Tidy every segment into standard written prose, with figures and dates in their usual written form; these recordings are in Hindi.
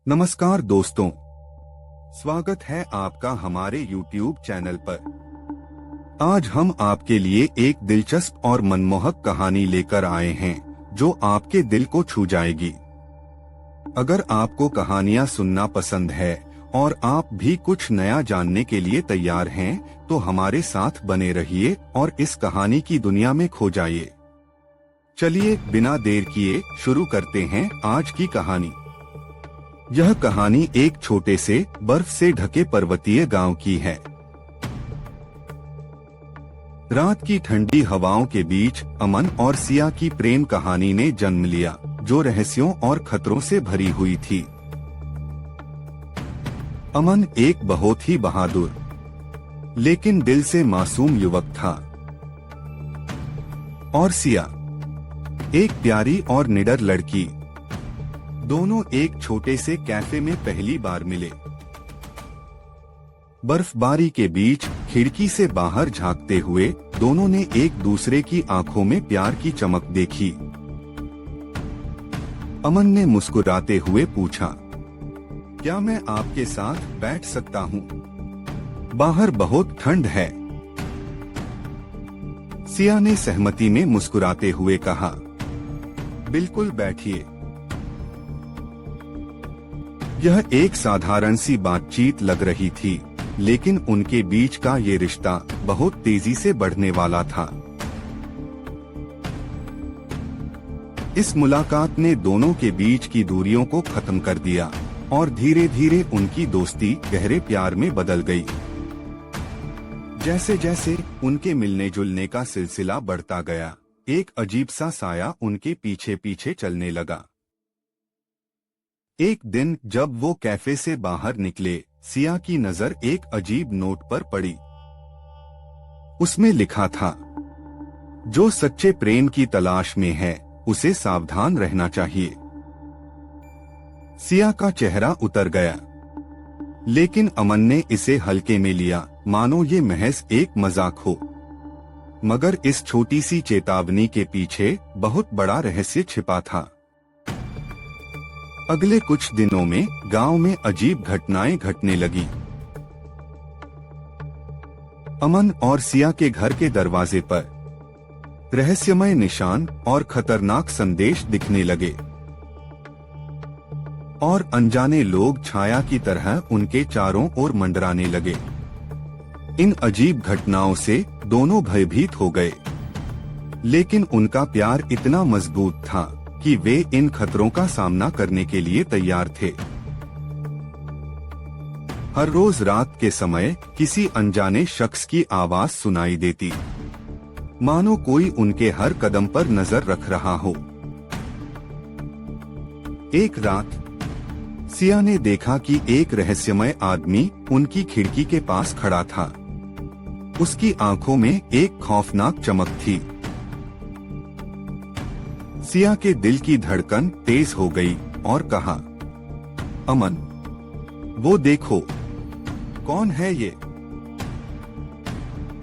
नमस्कार दोस्तों, स्वागत है आपका हमारे YouTube चैनल पर। आज हम आपके लिए एक दिलचस्प और मनमोहक कहानी लेकर आए हैं जो आपके दिल को छू जाएगी। अगर आपको कहानियां सुनना पसंद है और आप भी कुछ नया जानने के लिए तैयार हैं, तो हमारे साथ बने रहिए और इस कहानी की दुनिया में खो जाइए। चलिए बिना देर किए शुरू करते हैं आज की कहानी। यह कहानी एक छोटे से बर्फ से ढके पर्वतीय गांव की है। रात की ठंडी हवाओं के बीच अमन और सिया की प्रेम कहानी ने जन्म लिया, जो रहस्यों और खतरों से भरी हुई थी। अमन एक बहुत ही बहादुर लेकिन दिल से मासूम युवक था, और सिया एक प्यारी और निडर लड़की। दोनों एक छोटे से कैफे में पहली बार मिले। बर्फबारी के बीच खिड़की से बाहर झांकते हुए दोनों ने एक दूसरे की आंखों में प्यार की चमक देखी। अमन ने मुस्कुराते हुए पूछा, क्या मैं आपके साथ बैठ सकता हूँ? बाहर बहुत ठंड है। सिया ने सहमति में मुस्कुराते हुए कहा, बिल्कुल बैठिए। यह एक साधारण सी बातचीत लग रही थी, लेकिन उनके बीच का ये रिश्ता बहुत तेजी से बढ़ने वाला था। इस मुलाकात ने दोनों के बीच की दूरियों को खत्म कर दिया और धीरे धीरे उनकी दोस्ती गहरे प्यार में बदल गई। जैसे जैसे उनके मिलने जुलने का सिलसिला बढ़ता गया, एक अजीब सा साया उनके पीछे पीछे चलने लगा। एक दिन जब वो कैफे से बाहर निकले, सिया की नजर एक अजीब नोट पर पड़ी। उसमें लिखा था, जो सच्चे प्रेम की तलाश में है उसे सावधान रहना चाहिए। सिया का चेहरा उतर गया, लेकिन अमन ने इसे हल्के में लिया, मानो ये महज एक मजाक हो। मगर इस छोटी सी चेतावनी के पीछे बहुत बड़ा रहस्य छिपा था। अगले कुछ दिनों में गांव में अजीब घटनाएं घटने लगी। अमन और सिया के घर के दरवाजे पर रहस्यमय निशान और खतरनाक संदेश दिखने लगे, और अनजाने लोग छाया की तरह उनके चारों ओर मंडराने लगे। इन अजीब घटनाओं से दोनों भयभीत हो गए, लेकिन उनका प्यार इतना मजबूत था कि वे इन खतरों का सामना करने के लिए तैयार थे। हर रोज रात के समय किसी अनजाने शख्स की आवाज सुनाई देती, मानो कोई उनके हर कदम पर नजर रख रहा हो। एक रात सिया ने देखा कि एक रहस्यमय आदमी उनकी खिड़की के पास खड़ा था। उसकी आंखों में एक खौफनाक चमक थी। सिया के दिल की धड़कन तेज हो गई और कहा, अमन, वो देखो, कौन है ये?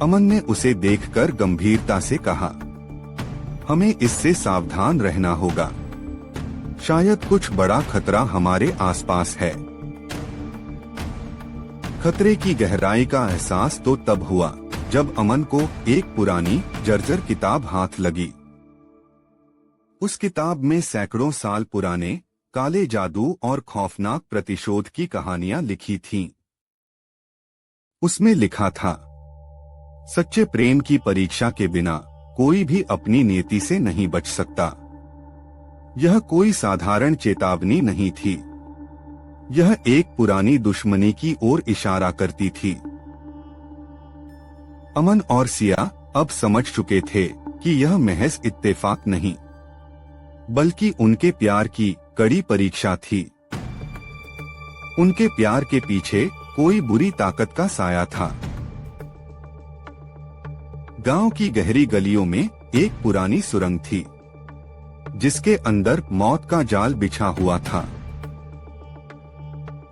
अमन ने उसे देखकर गंभीरता से कहा, हमें इससे सावधान रहना होगा। शायद कुछ बड़ा खतरा हमारे आसपास है। खतरे की गहराई का एहसास तो तब हुआ जब अमन को एक पुरानी जर्जर किताब हाथ लगी। उस किताब में सैकड़ों साल पुराने काले जादू और खौफनाक प्रतिशोध की कहानियां लिखी थीं। उसमें लिखा था, सच्चे प्रेम की परीक्षा के बिना कोई भी अपनी नियति से नहीं बच सकता। यह कोई साधारण चेतावनी नहीं थी, यह एक पुरानी दुश्मनी की ओर इशारा करती थी। अमन और सिया अब समझ चुके थे कि यह महज इत्तेफाक नहीं, बल्कि उनके प्यार की कड़ी परीक्षा थी। उनके प्यार के पीछे कोई बुरी ताकत का साया था। गांव की गहरी गलियों में एक पुरानी सुरंग थी, जिसके अंदर मौत का जाल बिछा हुआ था।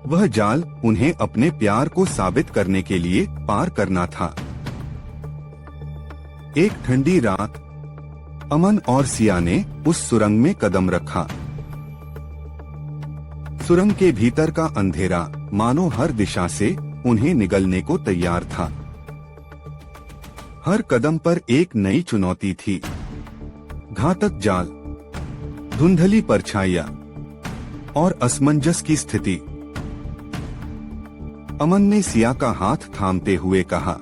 वह जाल उन्हें अपने प्यार को साबित करने के लिए पार करना था। एक ठंडी रात अमन और सिया ने उस सुरंग में कदम रखा। सुरंग के भीतर का अंधेरा मानो हर दिशा से उन्हें निगलने को तैयार था। हर कदम पर एक नई चुनौती थी, घातक जाल, धुंधली परछाइयां और असमंजस की स्थिति। अमन ने सिया का हाथ थामते हुए कहा,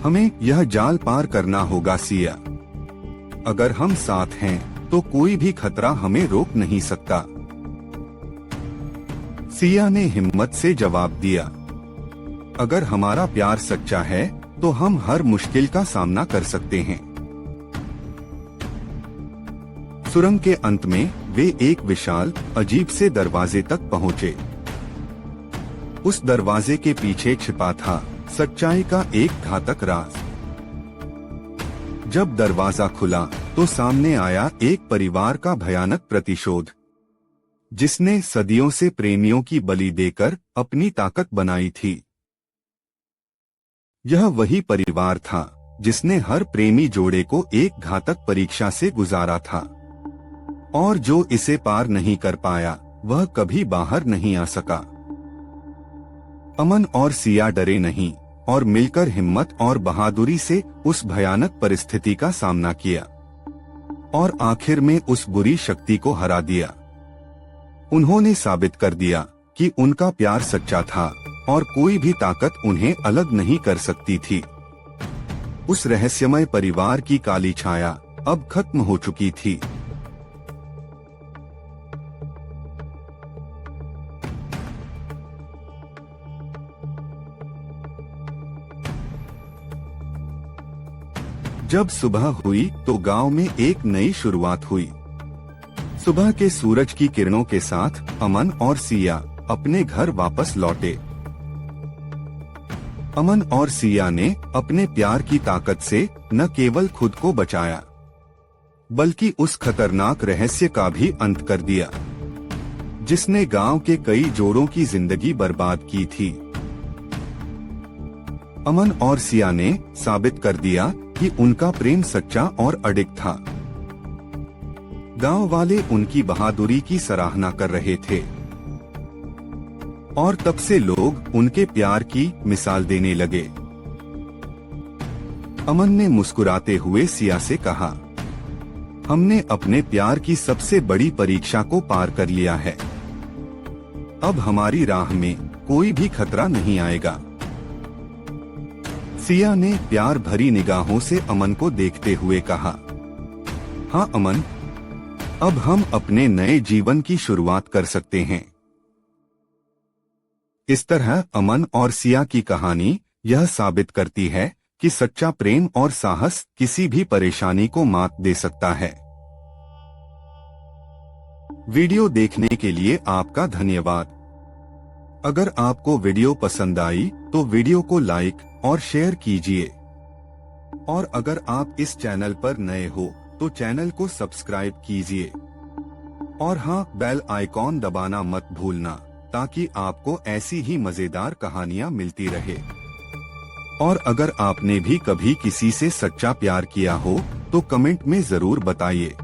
हमें यह जाल पार करना होगा सिया। अगर हम साथ हैं तो कोई भी खतरा हमें रोक नहीं सकता। सिया ने हिम्मत से जवाब दिया, अगर हमारा प्यार सच्चा है तो हम हर मुश्किल का सामना कर सकते हैं। सुरंग के अंत में वे एक विशाल अजीब से दरवाजे तक पहुंचे। उस दरवाजे के पीछे छिपा था सच्चाई का एक घातक राज। जब दरवाजा खुला तो सामने आया एक परिवार का भयानक प्रतिशोध, जिसने सदियों से प्रेमियों की बलि देकर अपनी ताकत बनाई थी। यह वही परिवार था जिसने हर प्रेमी जोड़े को एक घातक परीक्षा से गुजारा था, और जो इसे पार नहीं कर पाया वह कभी बाहर नहीं आ सका। अमन और सिया डरे नहीं और मिलकर हिम्मत और बहादुरी से उस भयानक परिस्थिति का सामना किया और आखिर में उस बुरी शक्ति को हरा दिया। उन्होंने साबित कर दिया कि उनका प्यार सच्चा था और कोई भी ताकत उन्हें अलग नहीं कर सकती थी। उस रहस्यमय परिवार की काली छाया अब खत्म हो चुकी थी। जब सुबह हुई तो गांव में एक नई शुरुआत हुई। सुबह के सूरज की किरणों के साथ अमन और सिया अपने घर वापस लौटे। अमन और सिया ने अपने प्यार की ताकत से न केवल खुद को बचाया, बल्कि उस खतरनाक रहस्य का भी अंत कर दिया, जिसने गांव के कई जोड़ों की जिंदगी बर्बाद की थी। अमन और सिया ने साबित कर दिया कि उनका प्रेम सच्चा और अडिग था। गांव वाले उनकी बहादुरी की सराहना कर रहे थे और तब से लोग उनके प्यार की मिसाल देने लगे। अमन ने मुस्कुराते हुए सिया से कहा, हमने अपने प्यार की सबसे बड़ी परीक्षा को पार कर लिया है। अब हमारी राह में कोई भी खतरा नहीं आएगा। सिया ने प्यार भरी निगाहों से अमन को देखते हुए कहा, हाँ अमन, अब हम अपने नए जीवन की शुरुआत कर सकते हैं। इस तरह अमन और सिया की कहानी यह साबित करती है कि सच्चा प्रेम और साहस किसी भी परेशानी को मात दे सकता है। वीडियो देखने के लिए आपका धन्यवाद। अगर आपको वीडियो पसंद आई तो वीडियो को लाइक और शेयर कीजिए, और अगर आप इस चैनल पर नए हो तो चैनल को सब्सक्राइब कीजिए, और हाँ, बेल आइकॉन दबाना मत भूलना ताकि आपको ऐसी ही मजेदार कहानियाँ मिलती रहे। और अगर आपने भी कभी किसी से सच्चा प्यार किया हो तो कमेंट में जरूर बताइए।